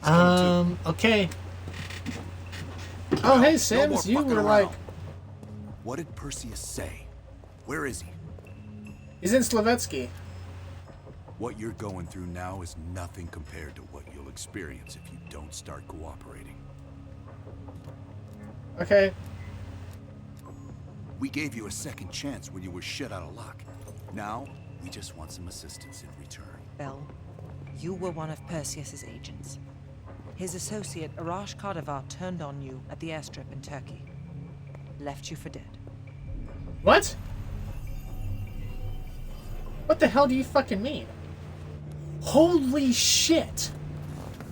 Well. Okay. Oh, hey, Sims, you were like... What did Perseus say? Where is he? He's in Slovetsky. What you're going through now is nothing compared to what you'll experience if you don't start cooperating. Okay. We gave you a second chance when you were shit out of luck. Now, we just want some assistance in return. Bell, you were one of Perseus's agents. His associate, Arash Kardavar, turned on you at the airstrip in Turkey. Left you for dead. What? What the hell do you fucking mean? Holy shit!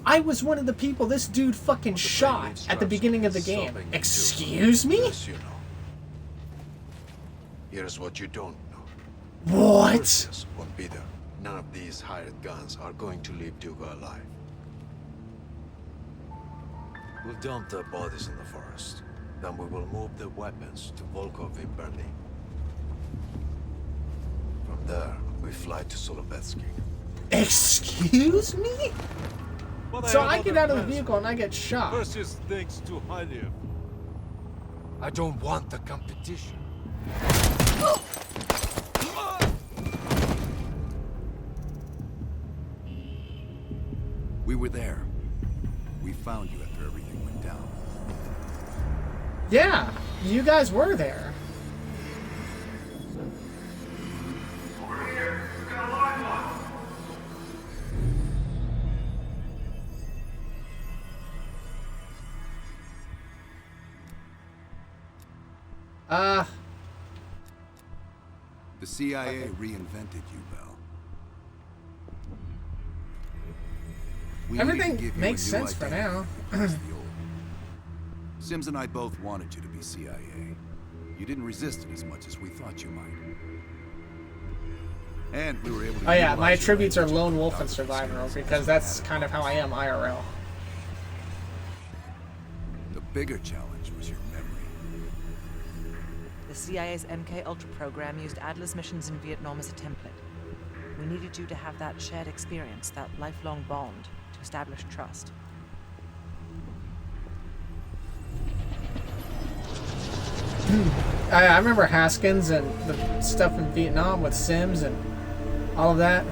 I was one of the people this dude fucking shot at the beginning of the game. Excuse me? Here's what you don't know. What? Perseus won't be there. None of these hired guns are going to leave Duga alive. We'll dump their bodies in the forest. Then we will move the weapons to Volkov in Berlin. From there, we fly to Solovetsky. Excuse me? So I get out of the vehicle and I get shot. Perseus thinks too highly of you. I don't want the competition. We were there. We found you after everything went down. Yeah, you guys were there. Over here, we've got a live one. The CIA reinvented you, Bell. Everything makes sense for now. Sims and I both wanted you to be CIA. You didn't resist it as much as we thought you might. And we were able to... Oh yeah, my attributes are Lone Wolf and Survivor, because that's kind of how I am IRL. The bigger challenge was your memory. The CIA's MK Ultra program used Adler's missions in Vietnam as a template. We needed you to have that shared experience, that lifelong bond, to establish trust. I remember Haskins and the stuff in Vietnam with Sims and all of that.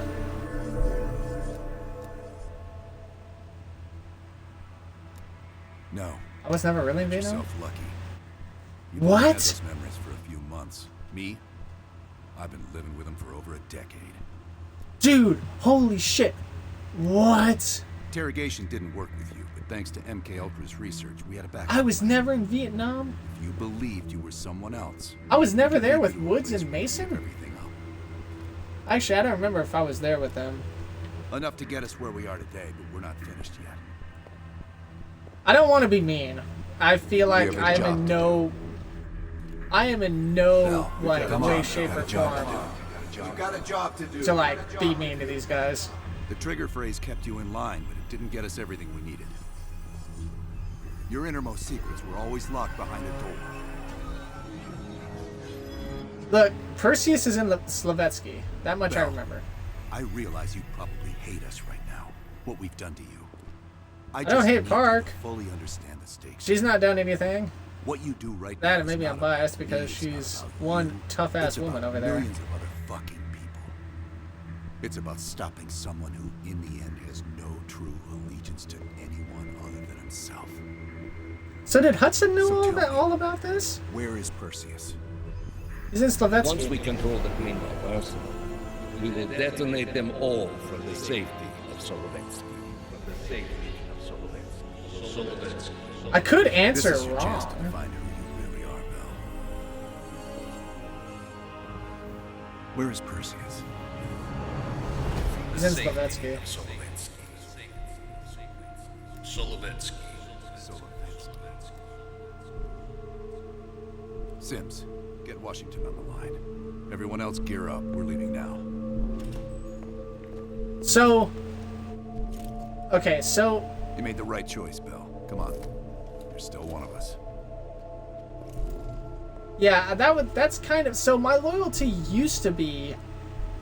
No. I was never really in Get Vietnam. yourself lucky. You What? had those memories for a few months. Me? I've been living with them for over a decade. Dude, holy shit. What? Interrogation didn't work with you, but thanks to MK Ultra's research, we had a backup I was plan. never in Vietnam. If you believed you were someone else, I was never there with you would Woods please and move Mason. everything up. Actually, I don't remember if I was there with them. Enough to get us where we are today, but we're not finished yet. I don't want to be mean. I feel like have a I am job in to no... I am in no, Bell, like, come way, on, shape, or got a job to form You got a job to do. to, like, be mean to these guys. The trigger phrase kept you in line, but it didn't get us everything we needed. Your innermost secrets were always locked behind a door. Look, Perseus is in Slovetsky. That much I Bell, remember. I realize you probably hate us right now, what we've done to you. I don't hate need you to Park. fully understand the stakes. She's not done anything. What you do right That, now and maybe is I'm not biased about because me, it's she's not about one you. tough-ass It's about woman over there. millions of other fucking people. It's about stopping someone who, in the end, has no true allegiance to anyone other than himself. So did Hudson know So all, tell me, about this? Where is Perseus? He's in Slovetsky. Once we control the Green Lake arsenal, we will detonate them all for the safety of Solovetsky. For the safety of Solovetsky. I could This answer is your chance to wrong. find who you really are, Bell. Where is Perseus? He's in Slovetsky. Solovetsky. Sims, get Washington on the line. Everyone else gear up. We're leaving now. So... Okay, so... You made the right choice, Bell. Come on. You're still one of us. Yeah, that's kind of... So my loyalty used to be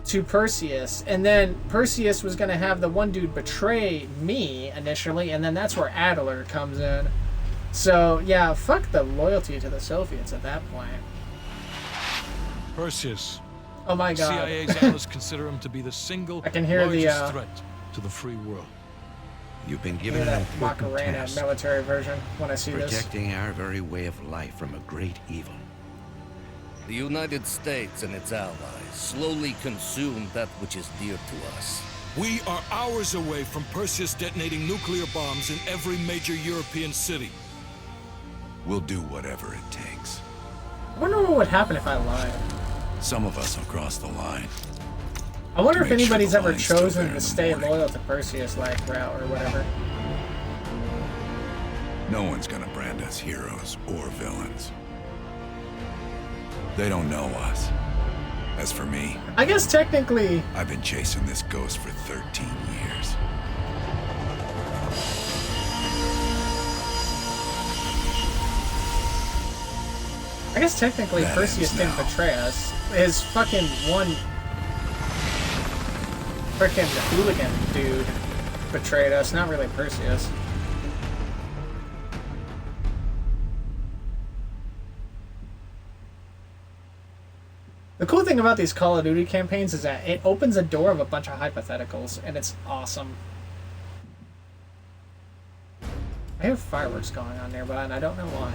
to Perseus, and then Perseus was going to have the one dude betray me initially, and then that's where Adler comes in. So, yeah, fuck the loyalty to the Soviets at that point. Perseus. Oh my god. CIA's analysts consider him to be the single I can hear the, largest threat to the free world. You've been Hear given an that important Macarena task, military version when I see this. protecting our very way of life from a great evil. The United States and its allies slowly consume that which is dear to us. We are hours away from Perseus detonating nuclear bombs in every major European city. We'll do whatever it takes. I wonder what would happen if I lied. Some of us will cross the line. I wonder To if make sure anybody's the ever line's still there chosen in to the stay morning. loyal to Perseus like route or whatever. No one's gonna brand us heroes or villains. They don't know us. As for me, I guess technically, I've been chasing this ghost for 13 years. That Perseus ends didn't now. betray us. His fucking one frickin' hooligan dude betrayed us, not really Perseus. The cool thing about these Call of Duty campaigns is that it opens a door of a bunch of hypotheticals, and it's awesome. I hear fireworks going on nearby, and I don't know why.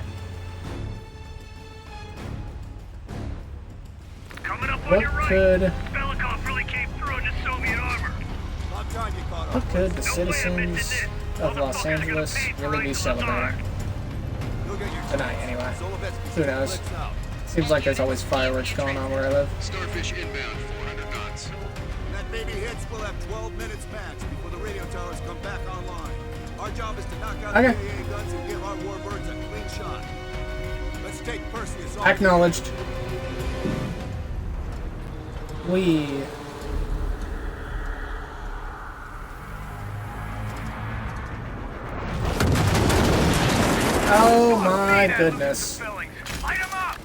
Coming up on What your right. could Belikov really came through in the Soviet armor. what could the No way I'm missing citizens this. of Los Motherfuckers are gonna Angeles pay for really be it, celebrating? Tonight, anyway. Who knows? Seems like there's always fireworks going on where I live. Starfish inbound, 400 knots. When that baby hits, we'll have 12 minutes max before the radio towers come back online. Our job is to knock out Okay. the AA guns and give our warbirds a clean shot. Let's take Perseus off. Acknowledged. We. Oh my goodness. Light 'em up!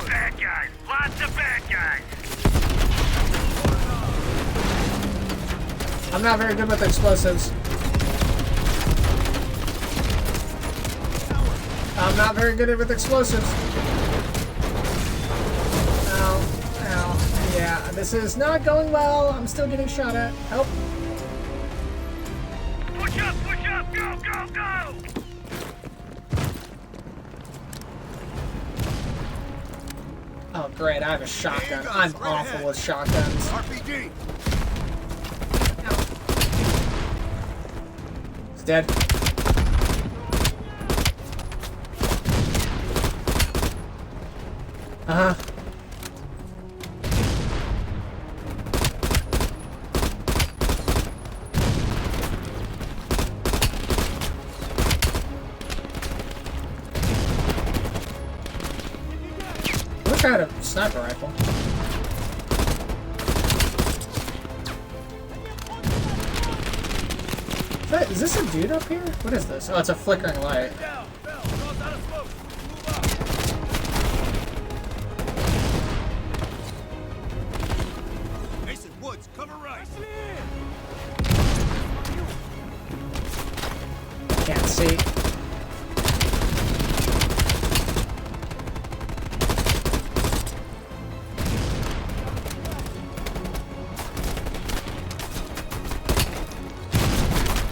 Bad guys. Lots of bad guys. I'm not very good with explosives. I'm not very good with explosives. Ow. Ow. Yeah, this is not going well. I'm still getting shot at. Help. Push up, go, go, go! Oh, great. I have a shotgun. I'm awful with shotguns. RPG. It's dead. Uh-huh. I wish I had a sniper rifle. Is this a dude up here? What is this? Oh, it's a flickering light. Mason Woods, cover right. Can't see.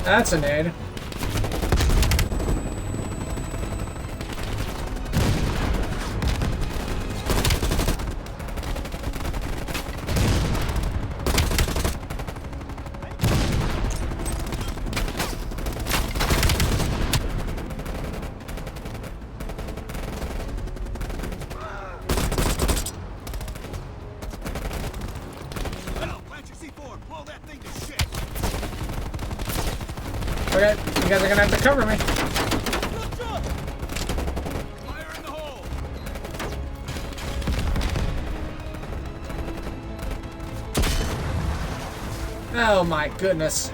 That's a nade. Well, plant your C4, blow that thing to shit. Okay, you guys are gonna have to cover me. Fire in the hole. Oh my goodness.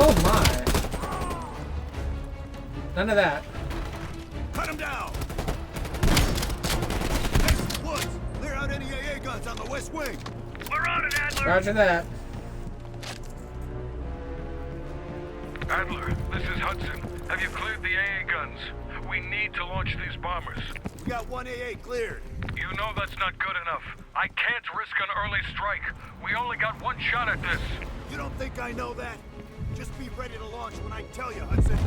Oh my. None of that. Cut him down! Hey, Woods! Clear out any AA guns on the west wing! We're on it, Adler! Roger that. Adler, this is Hudson. Have you cleared the AA guns? We need to launch these bombers. We got one AA cleared. You know that's not good enough. I can't risk an early strike. We only got one shot at this. You don't think I know that? Just be ready to launch when I tell you, Hudson.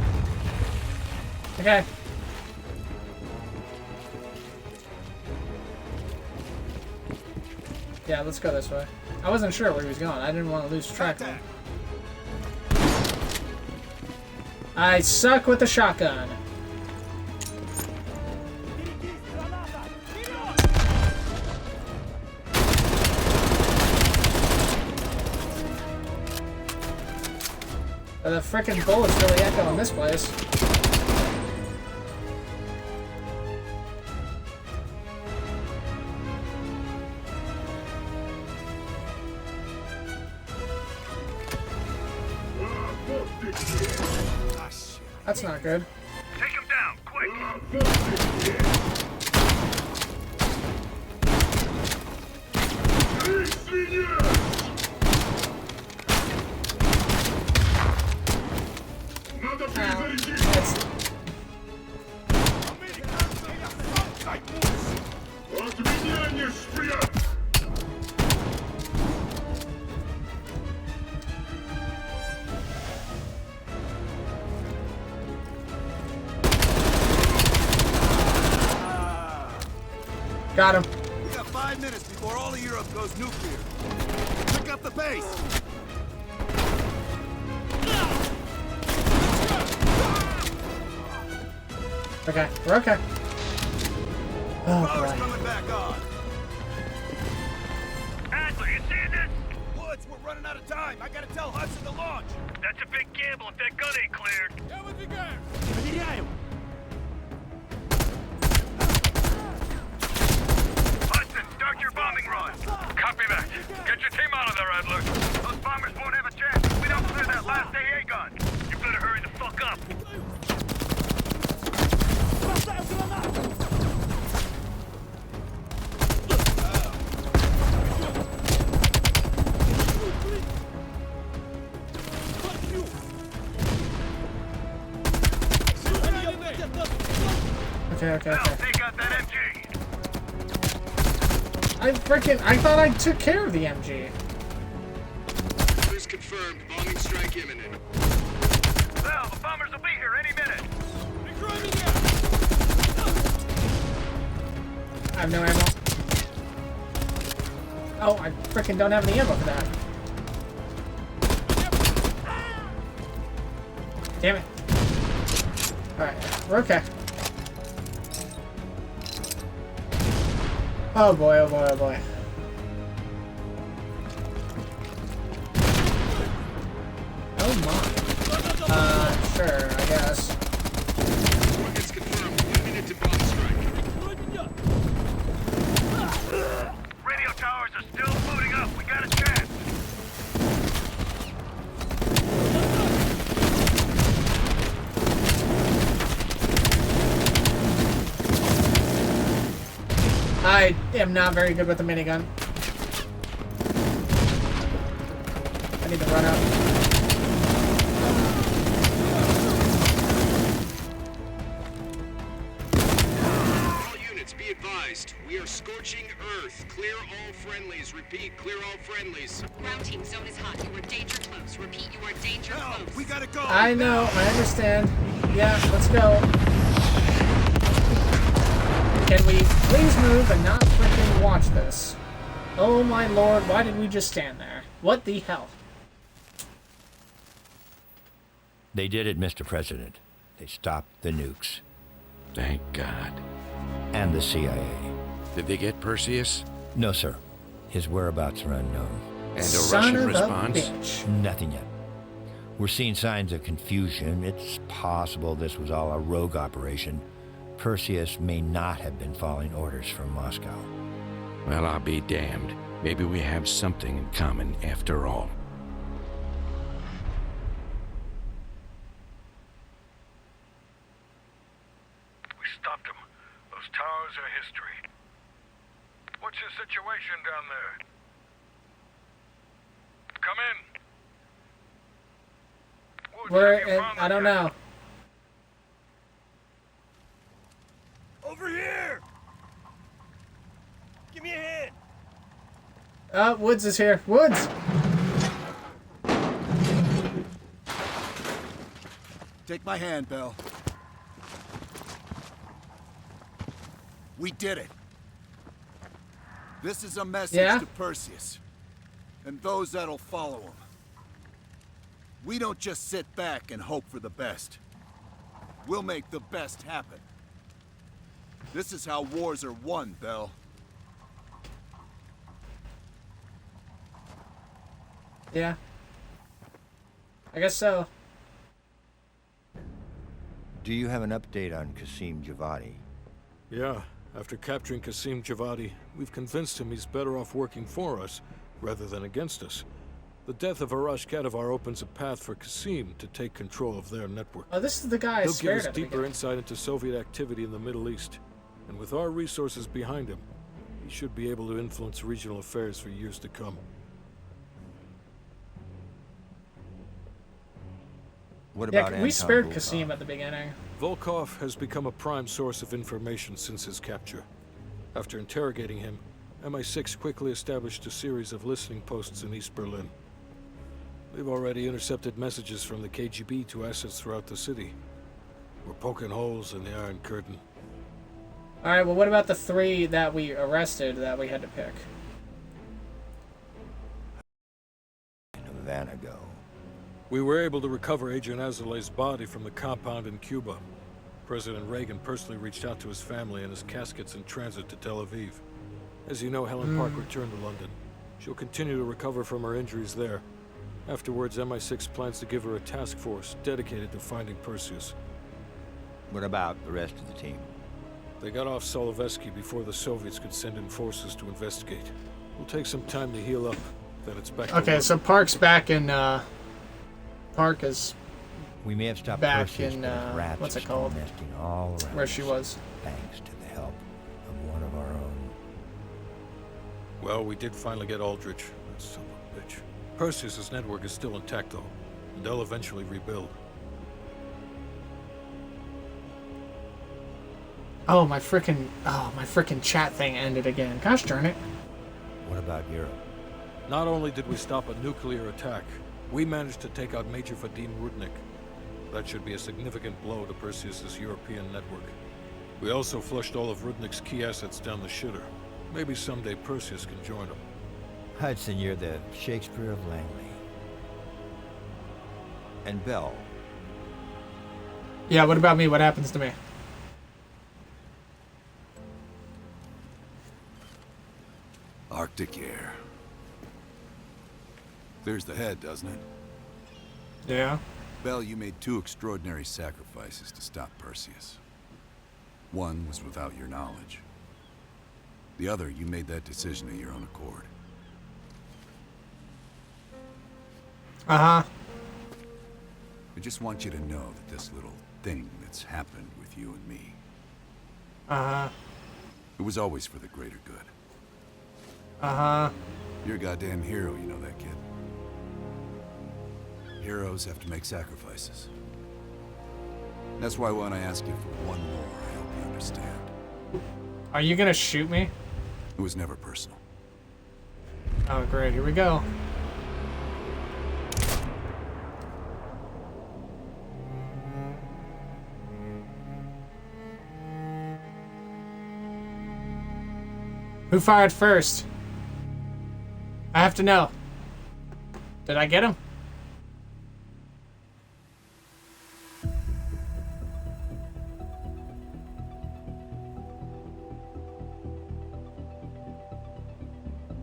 Okay. Yeah, let's go this way. I wasn't sure where he was going. I didn't want to lose track of him. I suck with the shotgun. The frickin' bullets really echo in this place. That's not good. Take him down, quick! Got him. We got 5 minutes before all of Europe goes nuclear. Pick up the pace! Okay, we're okay. Oh Power's boy. coming back on. Adler, you seeing this? Woods, we're running out of time. I gotta tell Hudson to launch. That's a big gamble if that gun ain't cleared. Hudson, start your bombing run. Copy that. Get your team out of there, Adler. Those bombers won't have a chance if we don't clear that last AA gun. You better hurry the fuck up. Okay. Hell, take out that MG. I thought I took care of the MG. Orders confirmed. Bombing strike imminent. Well, the bombers will be here any minute. I have no ammo. Oh, I frickin' don't have any ammo for that. Damn it. Alright, we're okay. Oh boy, oh boy, oh boy. Oh my. Sure, I guess. Coordinates confirmed. Imminent to bomb strike. Radio towers are still booting up. We got a chance. I am not very good with the minigun. I need to run up. All units, be advised. We are scorching Earth. Clear all friendlies. Repeat, clear all friendlies. Ground team, zone is hot. You are danger close. Repeat, you are danger No, close. we gotta go. I know, I understand. Yeah, let's go. Can we please move and not freaking watch this? Oh my lord, why did we just stand there? What the hell? They did it, Mr. President. They stopped the nukes. Thank God. And the CIA. Did they get Perseus? No, sir. His whereabouts are unknown. And a Son Russian of a response? bitch. Nothing yet. We're seeing signs of confusion. It's possible this was all a rogue operation. Perseus may not have been following orders from Moscow. Well, I'll be damned. Maybe we have something in common after all. stopped them. Those towers are history. What's your situation down there? Come in. Woods, Where? have you found I the don't cat? know. Over here! Give me a hand! Woods is here. Woods! Take my hand, Bell. We did it. This is a message to Perseus. And those that'll follow him. We don't just sit back and hope for the best. We'll make the best happen. This is how wars are won, Bell. Yeah. I guess so. Do you have an update on Qasim Javadi? Yeah, after capturing Qasim Javadi, we've convinced him he's better off working for us, rather than against us. The death of Arash Kadivar opens a path for Qasim to take control of their network. Oh, this is the guy I He'll spared give us at the deeper beginning. insight into Soviet activity in the Middle East. And with our resources behind him, he should be able to influence regional affairs for years to come. What Yeah, about we Anton spared Volkov? Qasim at the beginning. Volkov has become a prime source of information since his capture. After interrogating him, MI6 quickly established a series of listening posts in East Berlin. We've already intercepted messages from the KGB to assets throughout the city. We're poking holes in the Iron Curtain. Alright, well, what about the 3 that we arrested that we had to pick? Havana go. We were able to recover Agent Azoulay's body from the compound in Cuba. President Reagan personally reached out to his family and his casket's in transit to Tel Aviv. As you know, Helen Park returned to London. She'll continue to recover from her injuries there. Afterwards, MI6 plans to give her a task force dedicated to finding Perseus. What about the rest of the team? They got off Solovetsky before the Soviets could send in forces to investigate. It'll take some time to heal up, then it's back to Okay, work. so Park's back in, Park is We may have stopped back Perseus, in, but his rats what's are it still called? nesting all around Where she us, was. thanks to the help of one of our own. Well, we did finally get Aldrich. That son of a bitch. Perseus's network is still intact, though, and they'll eventually rebuild. Oh, my frickin' chat thing ended again. Gosh darn it. What about Europe? Not only did we stop a nuclear attack, we managed to take out Major Vadim Rudnik. That should be a significant blow to Perseus's European network. We also flushed all of Rudnik's key assets down the shitter. Maybe someday Perseus can join him. Hudson, you're the Shakespeare of Langley. And Bell. Yeah, what about me? What happens to me? Arctic air. There's the head, doesn't it? Yeah. Bell, you made 2 extraordinary sacrifices to stop Perseus. One was without your knowledge. The other, you made that decision of your own accord. Uh-huh. I just want you to know that this little thing that's happened with you and me, Uh-huh. it was always for the greater good. Uh-huh. You're a goddamn hero, you know that, kid. Heroes have to make sacrifices. That's why when I ask you for one more, I hope you understand. Are you gonna shoot me? It was never personal. Oh, great. Here we go. Who fired first? I have to know. Did I get him?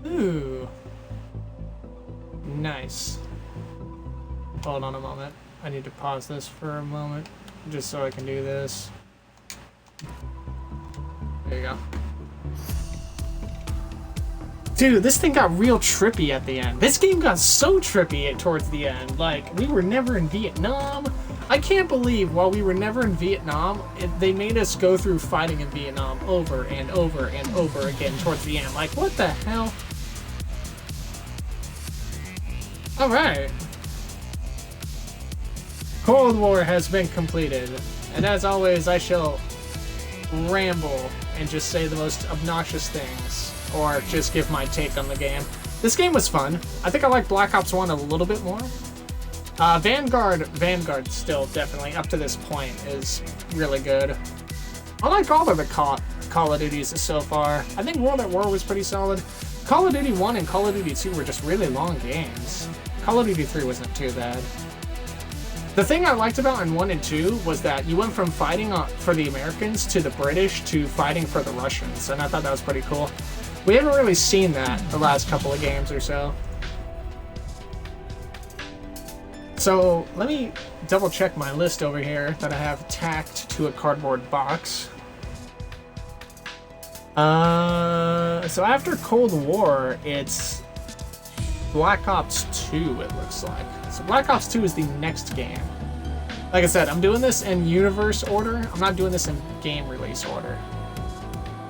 Ooh. Nice. Hold on a moment. I need to pause this for a moment, just so I can do this. There you go. Dude, this thing got real trippy at the end. This game got so trippy towards the end. Like, we were never in Vietnam. I can't believe while we were never in Vietnam, they made us go through fighting in Vietnam over and over and over again towards the end. Like, what the hell? Alright. Cold War has been completed. And as always, I shall ramble and just say the most obnoxious things. Or just give my take on the game. This game was fun. I think I like Black Ops 1 a little bit more. Vanguard still definitely, up to this point, is really good. I like all of the Call of Duties so far. I think World at War was pretty solid. Call of Duty 1 and Call of Duty 2 were just really long games. Call of Duty 3 wasn't too bad. The thing I liked about in 1 and 2 was that you went from fighting for the Americans to the British to fighting for the Russians, and I thought that was pretty cool. We haven't really seen that the last couple of games or so. So, let me double check my list over here that I have tacked to a cardboard box. So after Cold War, it's Black Ops 2, it looks like. So Black Ops 2 is the next game. Like I said, I'm doing this in universe order. I'm not doing this in game release order.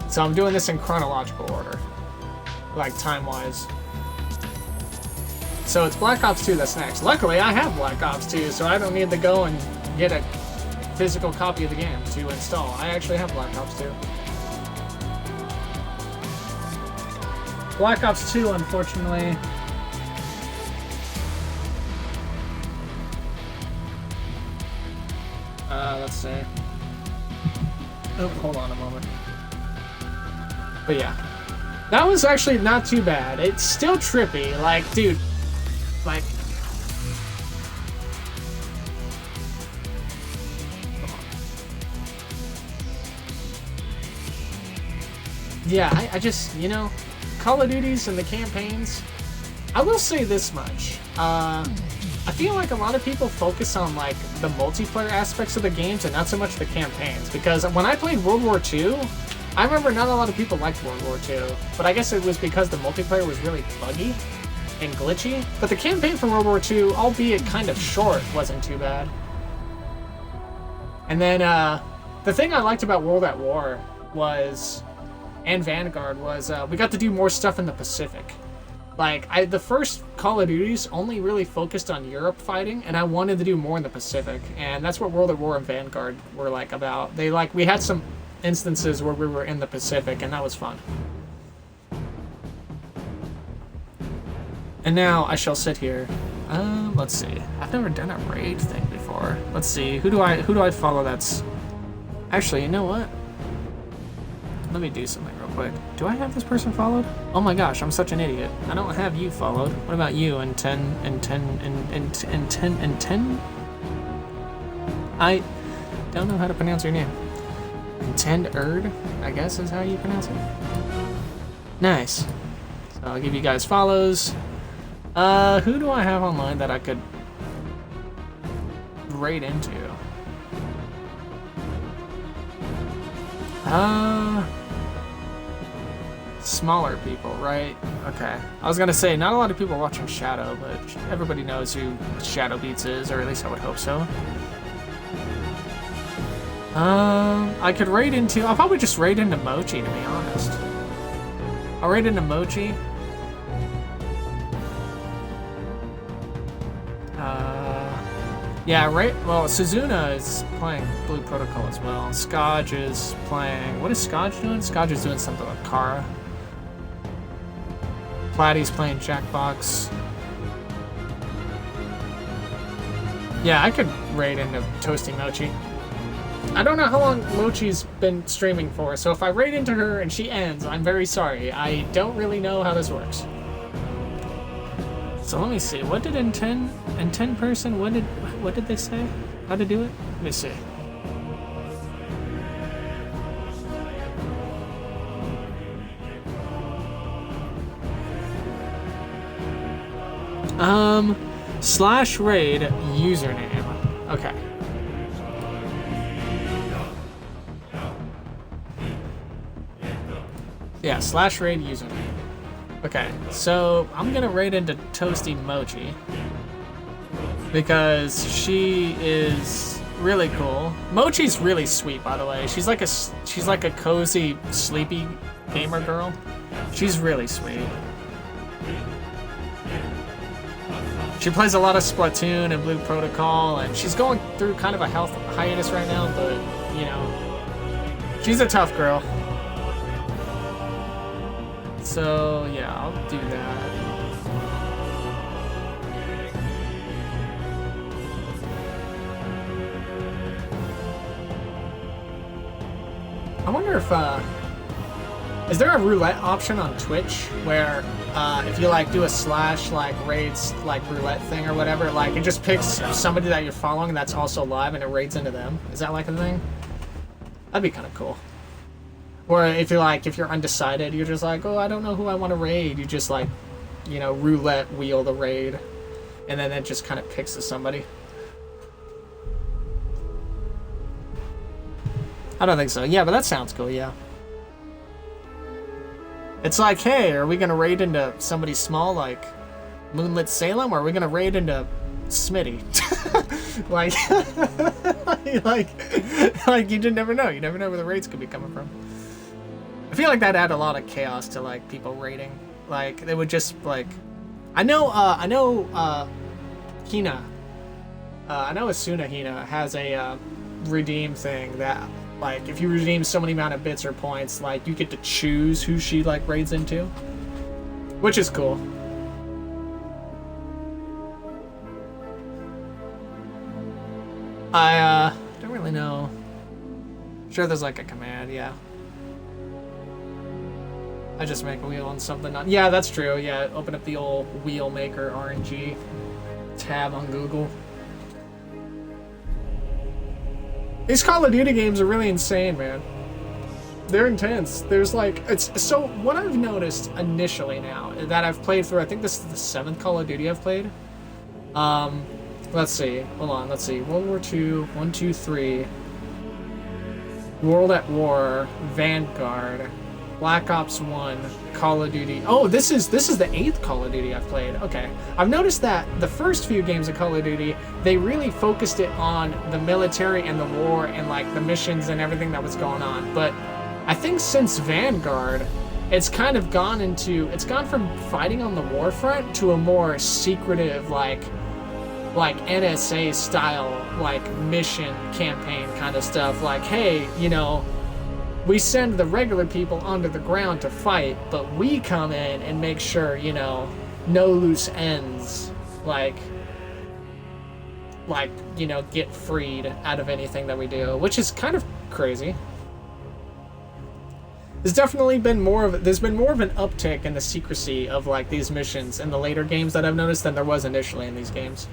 So I'm doing this in chronological order. Like, time-wise. So it's Black Ops 2 that's next. Luckily, I have Black Ops 2, so I don't need to go and get a physical copy of the game to install. I actually have Black Ops 2. Black Ops 2, unfortunately... let's see. Oh, hold on a moment. But yeah. That was actually not too bad. It's still trippy. Like, dude... Like, yeah, I just, you know, Call of Duties and the campaigns, I will say this much. I feel like a lot of people focus on, like, the multiplayer aspects of the games and not so much the campaigns. Because when I played World War II, I remember not a lot of people liked World War II. But I guess it was because the multiplayer was really buggy and glitchy, but the campaign from World War II, albeit kind of short, wasn't too bad. And then, the thing I liked about World at War was, and Vanguard, was we got to do more stuff in the Pacific. Like, the first Call of Duties only really focused on Europe fighting, and I wanted to do more in the Pacific, and that's what World at War and Vanguard were, like, about. We had some instances where we were in the Pacific, and that was fun. And now I shall sit here. Let's see. I've never done a raid thing before. Let's see. Who do I follow that's... Actually, you know what? Let me do something real quick. Do I have this person followed? Oh my gosh, I'm such an idiot. I don't have you followed. What about you and 10 and 10 and 10 and 10? I don't know how to pronounce your name. Intend Erd, I guess is how you pronounce it. Nice. So I'll give you guys follows. Who do I have online that I could raid into? Smaller people, right? Okay. I was gonna say, not a lot of people are watching Shadow, but everybody knows who Shadow Beats is, or at least I would hope so. I could raid into... I'll probably just raid into Mochi, to be honest. I'll raid into Mochi. Yeah, right. Well, Suzuna is playing Blue Protocol as well. Skaj is playing... What is Skaj doing? Skaj is doing something with Kara. Platy's playing Jackbox. Yeah, I could raid into Toasty Mochi. I don't know how long Mochi's been streaming for, so if I raid into her and she ends, I'm very sorry. I don't really know how this works. So let me see. What did Intend person? What did they say? How to do it? Let me see. /raid username. Okay. Yeah, /raid username. Okay, so I'm gonna raid into Toasty Mochi. because she is really cool. Mochi's really sweet, by the way. She's like a cozy, sleepy gamer girl. She's really sweet. She plays a lot of Splatoon and Blue Protocol, and she's going through kind of a health hiatus right now, but, you know, she's a tough girl. So, yeah, I'll do that. I wonder if, is there a roulette option on Twitch where if you like do a slash like raids like roulette thing or whatever, like it just picks somebody that you're following that's also live and it raids into them? Is that like a thing? That'd be kind of cool. Or if you're undecided, you're just like, oh, I don't know who I want to raid. You just like, you know, roulette wheel the raid, and then it just kind of picks somebody. I don't think so. Yeah, but that sounds cool. Yeah. It's like, hey, are we gonna raid into somebody small like Moonlit Salem, or are we gonna raid into Smitty? like you just never know. You never know where the raids could be coming from. I feel like that add a lot of chaos to like people raiding. Like they would just like, I know Hina. I know Asuna Hina has a redeem thing that. Like, if you redeem so many amount of bits or points, like, you get to choose who she, like, raids into. Which is cool. I, don't really know. Sure, there's, like, a command, yeah. I just make a wheel on something. Yeah, that's true, yeah. Open up the old wheel maker RNG tab on Google. These Call of Duty games are really insane, man. They're intense. There's like, so what I've noticed initially now that I've played through, I think this is the 7th Call of Duty I've played. Let's see, hold on, let's see. World War II, 1, 2, 3. World at War, Vanguard, Black Ops 1, Call of Duty. Oh, this is the 8th Call of Duty I've played. Okay. I've noticed that the first few games of Call of Duty, they really focused it on the military and the war and like the missions and everything that was going on. But I think since Vanguard, it's kind of gone from fighting on the war front to a more secretive like NSA style like mission campaign kind of stuff. Like, hey, you know, we send the regular people onto the ground to fight, but we come in and make sure, you know, no loose ends, like, you know, get freed out of anything that we do, which is kind of crazy. There's definitely been more of an uptick in the secrecy of, like, these missions in the later games that I've noticed than there was initially in these games.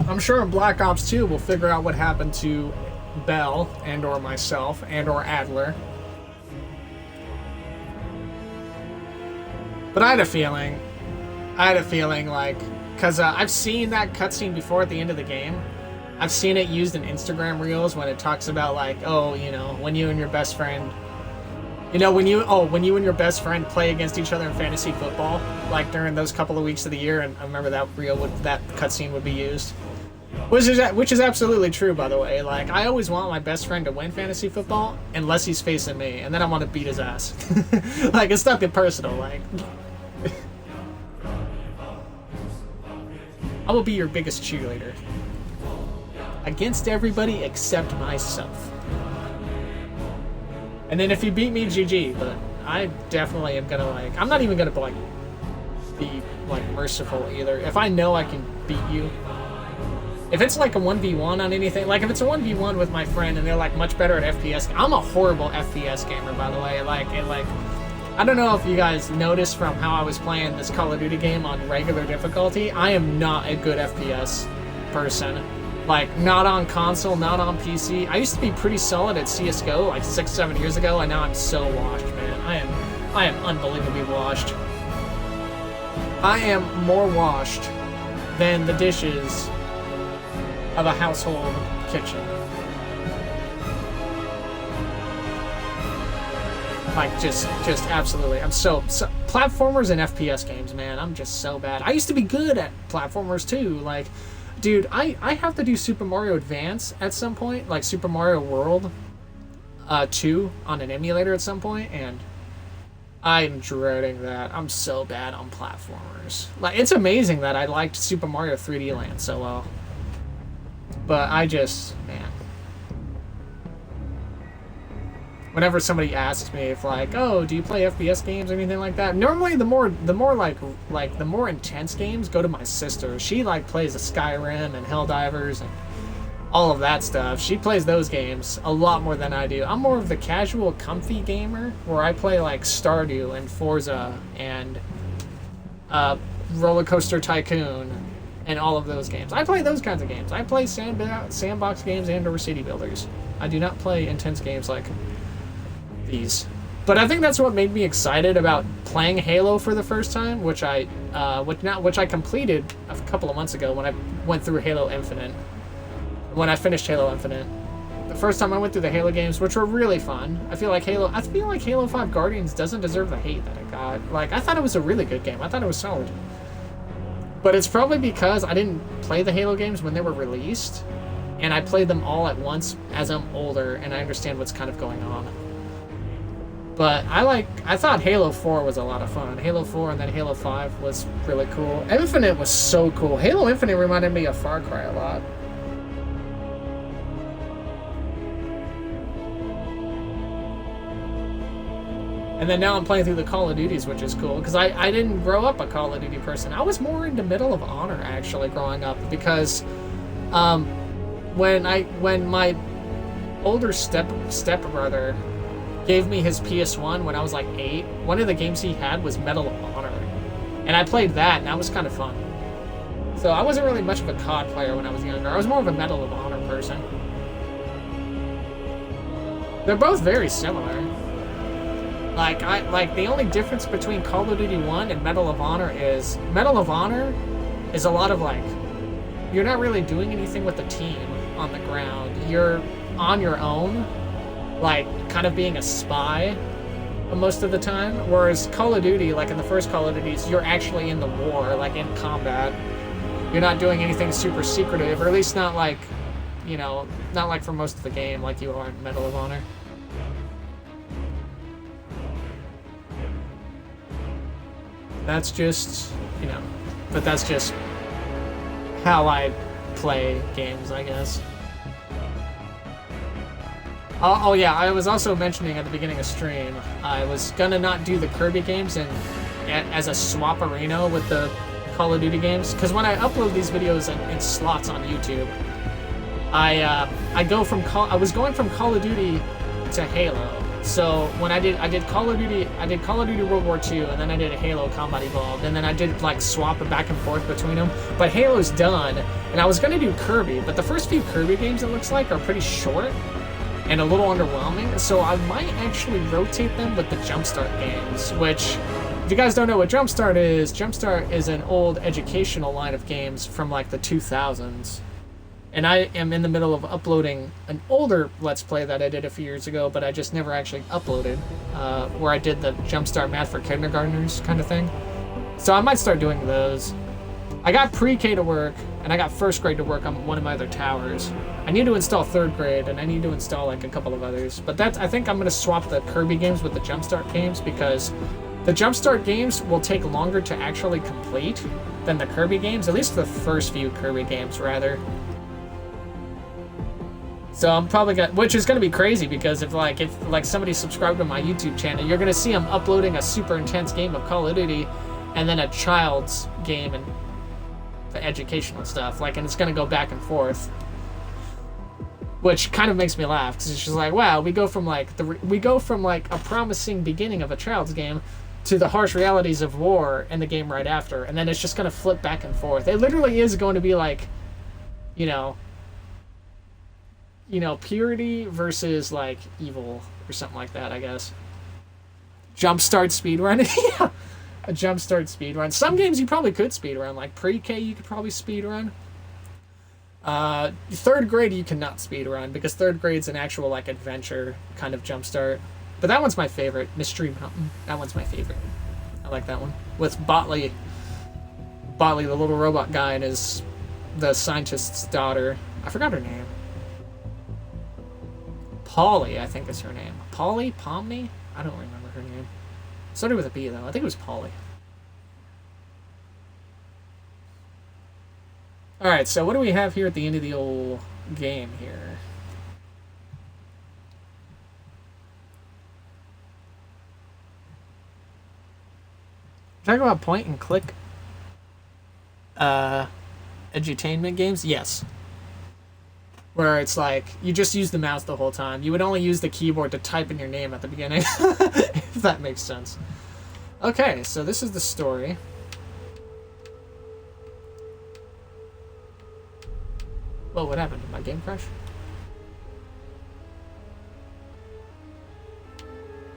I'm sure in Black Ops 2 we'll figure out what happened to Bell and or myself and or Adler. But I had a feeling like, because I've seen that cutscene before at the end of the game. I've seen it used in Instagram Reels when it talks about like, oh, you know, when you and your best friend, you know, when you and your best friend play against each other in fantasy football, like during those couple of weeks of the year, and I remember that cutscene would be used. Which is absolutely true, by the way. Like, I always want my best friend to win fantasy football unless he's facing me, and then I want to beat his ass. Like, it's nothing personal, like. I will be your biggest cheerleader. Against everybody except myself. And then if you beat me, GG, but I definitely am gonna, like, I'm not even gonna, like, be, like, merciful either. If I know I can beat you, if it's like a 1v1 on anything, like if it's a 1v1 with my friend and they're like much better at FPS, I'm a horrible FPS gamer, by the way. I don't know if you guys noticed from how I was playing this Call of Duty game on regular difficulty, I am not a good FPS person. Like, not on console, not on PC. I used to be pretty solid at CSGO like 6-7 years ago, and now I'm so washed, man. I am unbelievably washed. I am more washed than the dishes of a household kitchen. Like, just absolutely. I'm so platformers and FPS games, man. I'm just so bad. I used to be good at platformers too. Like, dude, I have to do Super Mario Advance at some point, like Super Mario World 2 on an emulator at some point, and I'm dreading that. I'm so bad on platformers. Like, it's amazing that I liked Super Mario 3D Land so well. But I just, man. Whenever somebody asks me if, like, oh, do you play FPS games or anything like that? Normally, the more the more intense games go to my sister. She, like, plays the Skyrim and Helldivers and all of that stuff. She plays those games a lot more than I do. I'm more of the casual, comfy gamer where I play, like, Stardew and Forza and Roller Coaster Tycoon and all of those games. I play those kinds of games. I play sandbox games and or city builders. I do not play intense games like these. But I think that's what made me excited about playing Halo for the first time, which I completed a couple of months ago when I went through Halo Infinite. When I finished Halo Infinite. The first time I went through the Halo games, which were really fun. I feel like Halo 5 Guardians doesn't deserve the hate that it got. Like, I thought it was a really good game. I thought it was solid. But it's probably because I didn't play the Halo games when they were released, and I played them all at once as I'm older, and I understand what's kind of going on. But I thought Halo 4 was a lot of fun. Halo 4 and then Halo 5 was really cool. Infinite was so cool. Halo Infinite reminded me of Far Cry a lot. And then now I'm playing through the Call of Duties, which is cool, because I didn't grow up a Call of Duty person. I was more into Medal of Honor, actually, growing up, because when my older stepbrother gave me his PS1 when I was like 8, one of the games he had was Medal of Honor. And I played that, and that was kind of fun. So I wasn't really much of a COD player when I was younger. I was more of a Medal of Honor person. They're both very similar. Like the only difference between Call of Duty 1 and Medal of Honor is a lot of, like, you're not really doing anything with the team on the ground. You're on your own, like, kind of being a spy most of the time. Whereas Call of Duty, like in the first Call of Duties, you're actually in the war, like in combat. You're not doing anything super secretive, or at least not like, you know, not like for most of the game like you are in Medal of Honor. That's just, you know, but that's just how I play games, I guess. Oh yeah, I was also mentioning at the beginning of stream, I was gonna not do the Kirby games as a swap-arena with the Call of Duty games, because when I upload these videos in slots on YouTube, I was going from Call of Duty to Halo. So when I did Call of Duty World War II, and then I did a Halo Combat Evolved, and then I did like swap it back and forth between them. But Halo's done, and I was gonna do Kirby, but the first few Kirby games, it looks like, are pretty short and a little underwhelming. So I might actually rotate them with the Jumpstart games, which, if you guys don't know what Jumpstart is an old educational line of games from like the 2000s. And I am in the middle of uploading an older Let's Play that I did a few years ago, but I just never actually uploaded, where I did the Jumpstart Math for Kindergartners kind of thing. So I might start doing those. I got pre-K to work, and I got first grade to work on one of my other towers. I need to install third grade, and I need to install like a couple of others. But I think I'm going to swap the Kirby games with the Jumpstart games, because the Jumpstart games will take longer to actually complete than the Kirby games, at least the first few Kirby games, rather. So I'm probably gonna, which is gonna be crazy, because if somebody subscribed to my YouTube channel, you're gonna see I'm uploading a super intense game of Call of Duty, and then a child's game and educational stuff, and it's gonna go back and forth, which kind of makes me laugh, because it's just like, wow, we go from a promising beginning of a child's game to the harsh realities of war in the game right after, and then it's just gonna flip back and forth. It literally is going to be like, you know, purity versus, like, evil, or something like that, I guess. Jumpstart speedrun? Yeah, a Jumpstart speedrun. Some games you probably could speedrun, like Pre-K you could probably speedrun. Third grade you cannot speedrun because third grade's an actual like adventure kind of jumpstart. But that one's my favorite. Mystery Mountain. That one's my favorite. I like that one. With Botley. Botley, the little robot guy, and the scientist's daughter. I forgot her name. Polly, I think is her name. Polly? Pomney? I don't remember her name. Started with a B though. I think it was Polly. Alright, so what do we have here at the end of the old game here? Talking about point and click edutainment games? Yes. Where it's like, you just use the mouse the whole time. You would only use the keyboard to type in your name at the beginning. If that makes sense. Okay, so this is the story. Whoa, what happened? Did my game crash?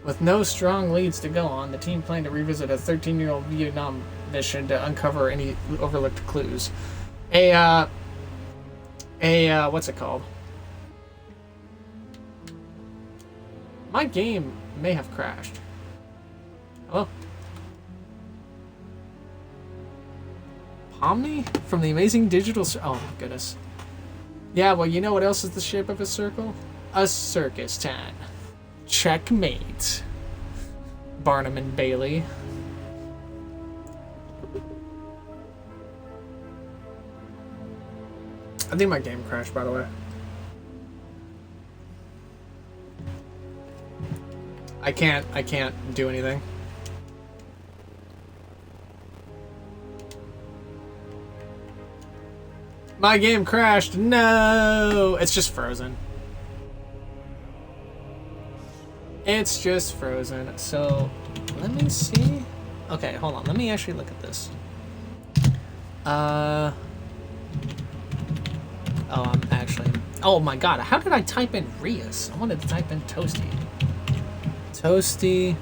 With no strong leads to go on, the team planned to revisit a 13-year-old Vietnam mission to uncover any overlooked clues. What's it called? My game may have crashed. Hello? Pomni? From the Amazing Digital... Oh, my goodness. Yeah, well, you know what else is the shape of a circle? A circus tent. Checkmate. Barnum and Bailey. I think my game crashed, by the way. I can't do anything. My game crashed. No, it's just frozen. It's just frozen. So, let me see. Okay, hold on. Let me actually look at this. Oh, I'm actually... Oh my god, how did I type in Rias? I wanted to type in Toasty. Toasty...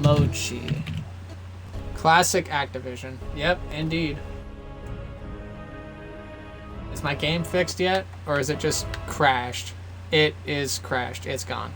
Mochi. Classic Activision. Yep, indeed. Is my game fixed yet? Or is it just crashed? It is crashed. It's gone.